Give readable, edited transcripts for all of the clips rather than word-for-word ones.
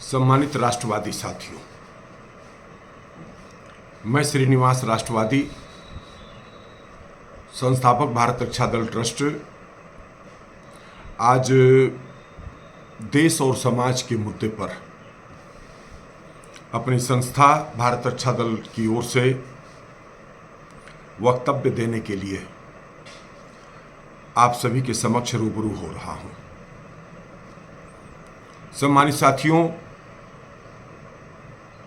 सम्मानित राष्ट्रवादी साथियों, मैं श्रीनिवास राष्ट्रवादी संस्थापक भारत रक्षा दल ट्रस्ट आज देश और समाज के मुद्दे पर अपनी संस्था भारत रक्षा दल की ओर से वक्तव्य देने के लिए आप सभी के समक्ष रूबरू हो रहा हूं। सम्मानित साथियों,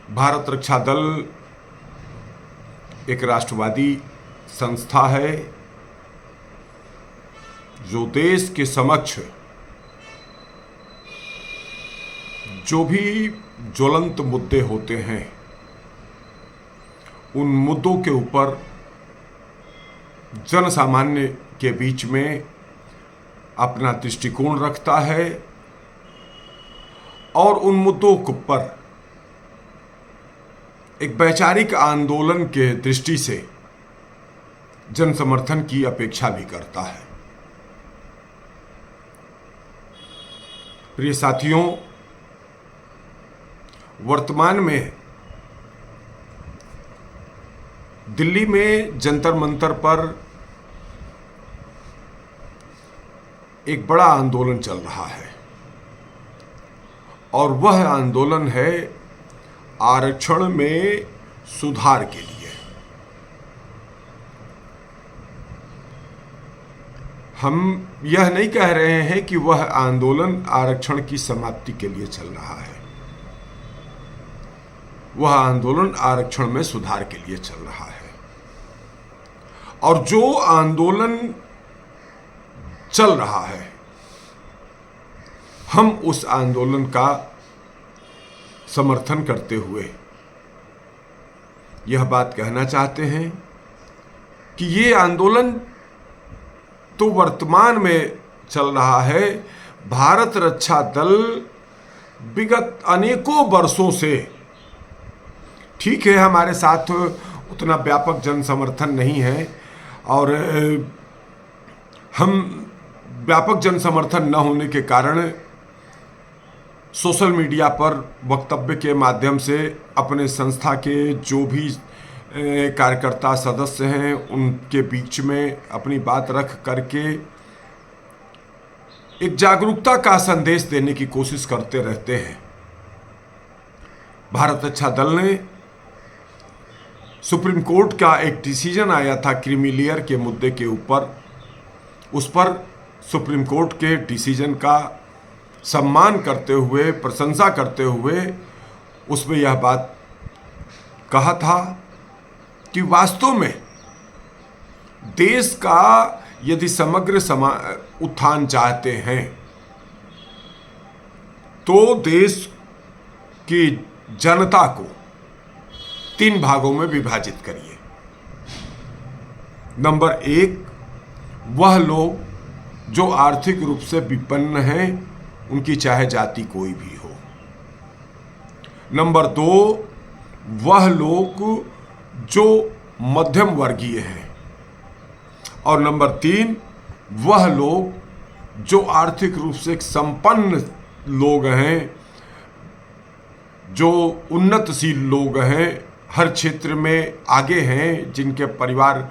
भारत रक्षा दल एक राष्ट्रवादी संस्था है जो देश के समक्ष जो भी ज्वलंत मुद्दे होते हैं उन मुद्दों के ऊपर जन सामान्य के बीच में अपना दृष्टिकोण रखता है और उन मुद्दों पर एक वैचारिक आंदोलन के दृष्टि से जन समर्थन की अपेक्षा भी करता है। प्रिय साथियों, वर्तमान में दिल्ली में जंतर मंतर पर एक बड़ा आंदोलन चल रहा है और वह आंदोलन है आरक्षण में सुधार के लिए। हम यह नहीं कह रहे हैं कि वह आंदोलन आरक्षण की समाप्ति के लिए चल रहा है, वह आंदोलन आरक्षण में सुधार के लिए चल रहा है। और जो आंदोलन चल रहा है, हम उस आंदोलन का समर्थन करते हुए यह बात कहना चाहते हैं कि ये आंदोलन तो वर्तमान में चल रहा है। भारत रक्षा दल विगत अनेकों वर्षों से, ठीक है, हमारे साथ उतना व्यापक जन समर्थन नहीं है और हम व्यापक जन समर्थन न होने के कारण सोशल मीडिया पर वक्तव्य के माध्यम से अपने संस्था के जो भी कार्यकर्ता सदस्य हैं उनके बीच में अपनी बात रख करके एक जागरूकता का संदेश देने की कोशिश करते रहते हैं। भारत रक्षा दल ने सुप्रीम कोर्ट का एक डिसीजन आया था क्रीमी लेयर के मुद्दे के ऊपर, उस पर सुप्रीम कोर्ट के डिसीजन का सम्मान करते हुए, प्रशंसा करते हुए उसमें यह बात कहा था कि वास्तव में देश का यदि समग्र उत्थान चाहते हैं तो देश की जनता को 3 भागों में विभाजित करिए। नंबर 1, वह लोग जो आर्थिक रूप से विपन्न हैं, उनकी चाहे जाति कोई भी हो। नंबर 2, वह लोग जो मध्यम वर्गीय हैं। और नंबर 3, वह लोग जो आर्थिक रूप से संपन्न लोग हैं, जो उन्नतशील लोग हैं, हर क्षेत्र में आगे हैं, जिनके परिवार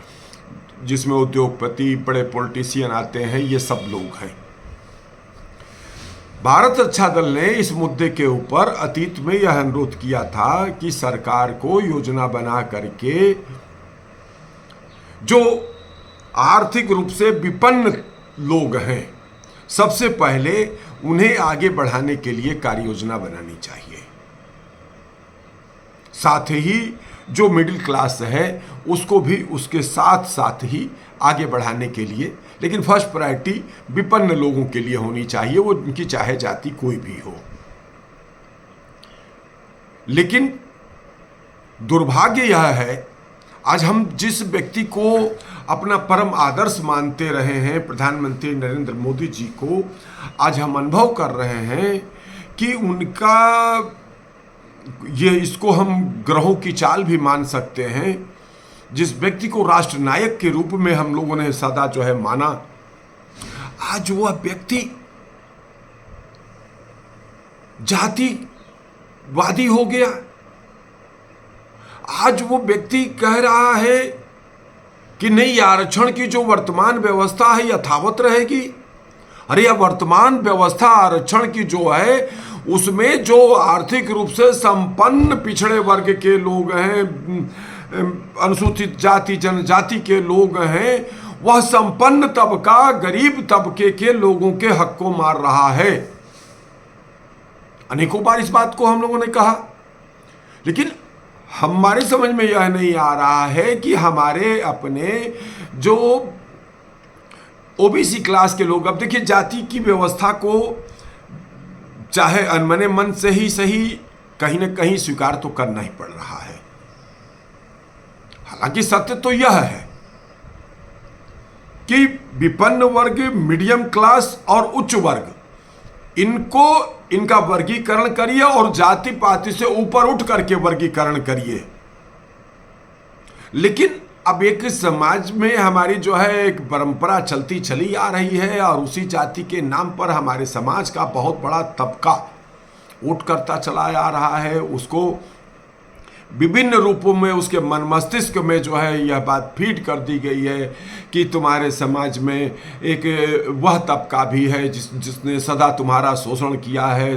जिसमें उद्योगपति, बड़े पॉलिटिशियन आते हैं, ये सब लोग हैं। भारत रक्षा दल ने इस मुद्दे के ऊपर अतीत में यह अनुरोध किया था कि सरकार को योजना बना करके जो आर्थिक रूप से विपन्न लोग हैं, सबसे पहले उन्हें आगे बढ़ाने के लिए कार्य योजना बनानी चाहिए। साथ ही जो मिडिल क्लास है उसको भी उसके साथ साथ ही आगे बढ़ाने के लिए, लेकिन फर्स्ट प्रायोरिटी विपन्न लोगों के लिए होनी चाहिए, वो उनकी चाहे जाति कोई भी हो। लेकिन दुर्भाग्य यह है, आज हम जिस व्यक्ति को अपना परम आदर्श मानते रहे हैं, प्रधानमंत्री नरेंद्र मोदी जी को, आज हम अनुभव कर रहे हैं कि उनका इसको हम ग्रहों की चाल भी मान सकते हैं। जिस व्यक्ति को राष्ट्र नायक के रूप में हम लोगों ने सदा जो है माना, आज वह व्यक्ति जाति वादी हो गया। आज वो व्यक्ति कह रहा है कि नहीं, आरक्षण की जो वर्तमान व्यवस्था है यथावत रहेगी। अरे यह वर्तमान व्यवस्था आरक्षण की जो है उसमें जो आर्थिक रूप से संपन्न पिछड़े वर्ग के लोग हैं, अनुसूचित जाति जनजाति के लोग हैं, वह संपन्न तबका गरीब तबके के लोगों के हक को मार रहा है। अनेकों बार इस बात को हम लोगों ने कहा, लेकिन हमारी समझ में यह नहीं आ रहा है कि हमारे अपने जो ओबीसी क्लास के लोग, अब देखिए जाति की व्यवस्था को चाहे अनमने मन से ही सही कहीं न कहीं स्वीकार तो करना ही पड़ रहा है। हालांकि सत्य तो यह है कि विपन्न वर्ग, मीडियम क्लास और उच्च वर्ग, इनका वर्गीकरण करिए और जाति पाति से ऊपर उठ करके वर्गीकरण करिए। लेकिन अब एक समाज में हमारी जो है एक परंपरा चलती चली आ रही है और उसी जाति के नाम पर हमारे समाज का बहुत बड़ा तबका उठ करता चला आ रहा है। उसको विभिन्न रूपों में उसके मन मस्तिष्क में जो है यह बात फीड कर दी गई है कि तुम्हारे समाज में एक वह तबका भी है जिसने सदा तुम्हारा शोषण किया है।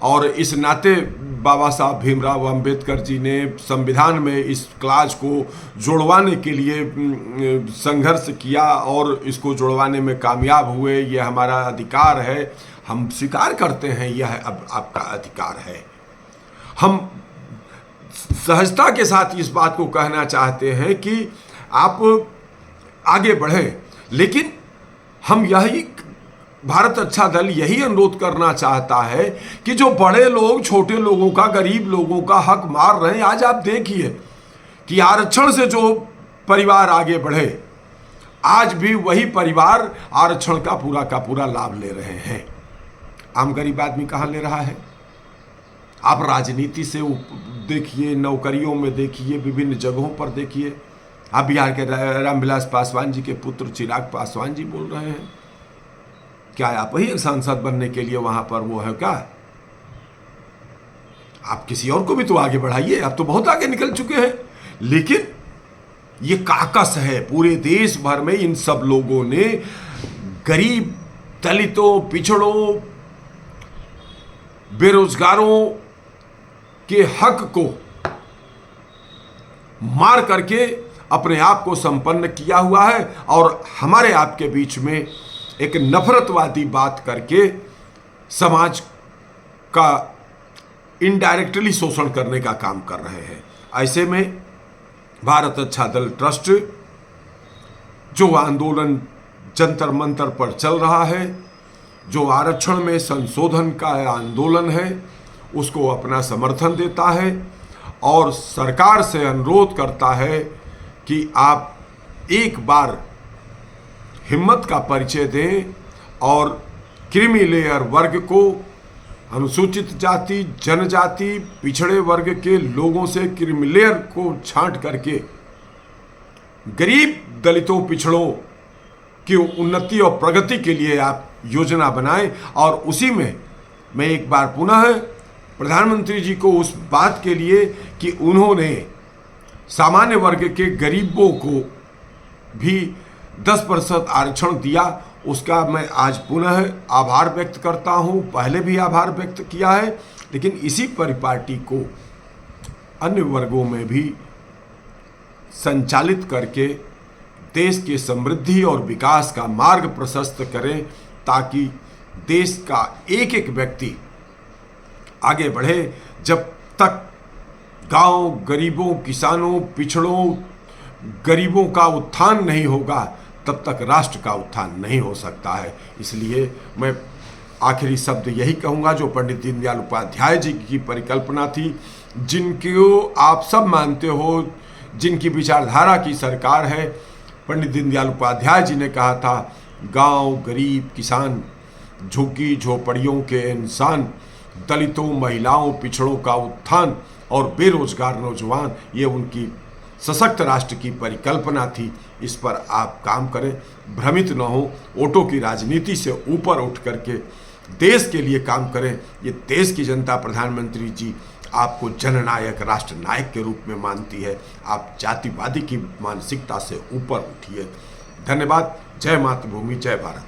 और इस नाते बाबा साहब भीमराव अंबेडकर जी ने संविधान में इस क्लास को जोड़वाने के लिए संघर्ष किया और इसको जोड़वाने में कामयाब हुए। यह हमारा अधिकार है, हम स्वीकार करते हैं, यह अब आपका अधिकार है। हम सहजता के साथ इस बात को कहना चाहते हैं कि आप आगे बढ़ें, लेकिन हम यही भारत अच्छा दल यही अनुरोध करना चाहता है कि जो बड़े लोग छोटे लोगों का, गरीब लोगों का हक मार रहे हैं, आज आप देखिए कि आरक्षण से जो परिवार आगे बढ़े, आज भी वही परिवार आरक्षण का पूरा लाभ ले रहे हैं। आम गरीब आदमी कहाँ ले रहा है? आप राजनीति से देखिए, नौकरियों में देखिए, विभिन्न जगहों पर देखिए। आप बिहार के रामविलास पासवान जी के पुत्र चिराग पासवान जी बोल रहे हैं, क्या आप ही सांसद बनने के लिए वहां पर वो है क्या? आप किसी और को भी तो आगे बढ़ाइए, आप तो बहुत आगे निकल चुके हैं। लेकिन ये काकस है, पूरे देश भर में इन सब लोगों ने गरीब, दलितों, पिछड़ों, बेरोजगारों के हक को मार करके अपने आप को संपन्न किया हुआ है और हमारे आपके बीच में एक नफरतवादी बात करके समाज का इनडायरेक्टली शोषण करने का काम कर रहे हैं। ऐसे में भारत अच्छा दल ट्रस्ट जो आंदोलन जंतर मंतर पर चल रहा है, जो आरक्षण में संशोधन का आंदोलन है, उसको अपना समर्थन देता है और सरकार से अनुरोध करता है कि आप एक बार हिम्मत का परिचय दें और क्रीमी लेयर वर्ग को, अनुसूचित जाति, जनजाति, पिछड़े वर्ग के लोगों से क्रीमी लेयर को छांट करके गरीब, दलितों, पिछड़ों की उन्नति और प्रगति के लिए आप योजना बनाएं। और उसी में मैं एक बार पुनः प्रधानमंत्री जी को उस बात के लिए कि उन्होंने सामान्य वर्ग के गरीबों को भी 10% आरक्षण दिया, उसका मैं आज पुनः आभार व्यक्त करता हूं। पहले भी आभार व्यक्त किया है, लेकिन इसी परिपाटी को अन्य वर्गों में भी संचालित करके देश के समृद्धि और विकास का मार्ग प्रशस्त करें, ताकि देश का एक एक व्यक्ति आगे बढ़े। जब तक गांव, गरीबों, किसानों, पिछड़ों, गरीबों का उत्थान नहीं होगा, तब तक राष्ट्र का उत्थान नहीं हो सकता है। इसलिए मैं आखिरी शब्द यही कहूँगा जो पंडित दीनदयाल उपाध्याय जी की परिकल्पना थी, जिनको आप सब मानते हो, जिनकी विचारधारा की सरकार है। पंडित दीनदयाल उपाध्याय जी ने कहा था, गांव, गरीब, किसान, झुग्गी झोपड़ियों के इंसान, दलितों, महिलाओं, पिछड़ों का उत्थान और बेरोजगार नौजवान, ये उनकी सशक्त राष्ट्र की परिकल्पना थी। इस पर आप काम करें, भ्रमित न हो, वोटों की राजनीति से ऊपर उठ करके देश के लिए काम करें। ये देश की जनता प्रधानमंत्री जी आपको जननायक, राष्ट्र नायक के रूप में मानती है। आप जातिवादी की मानसिकता से ऊपर उठिए। धन्यवाद। जय मातृभूमि, जय भारत।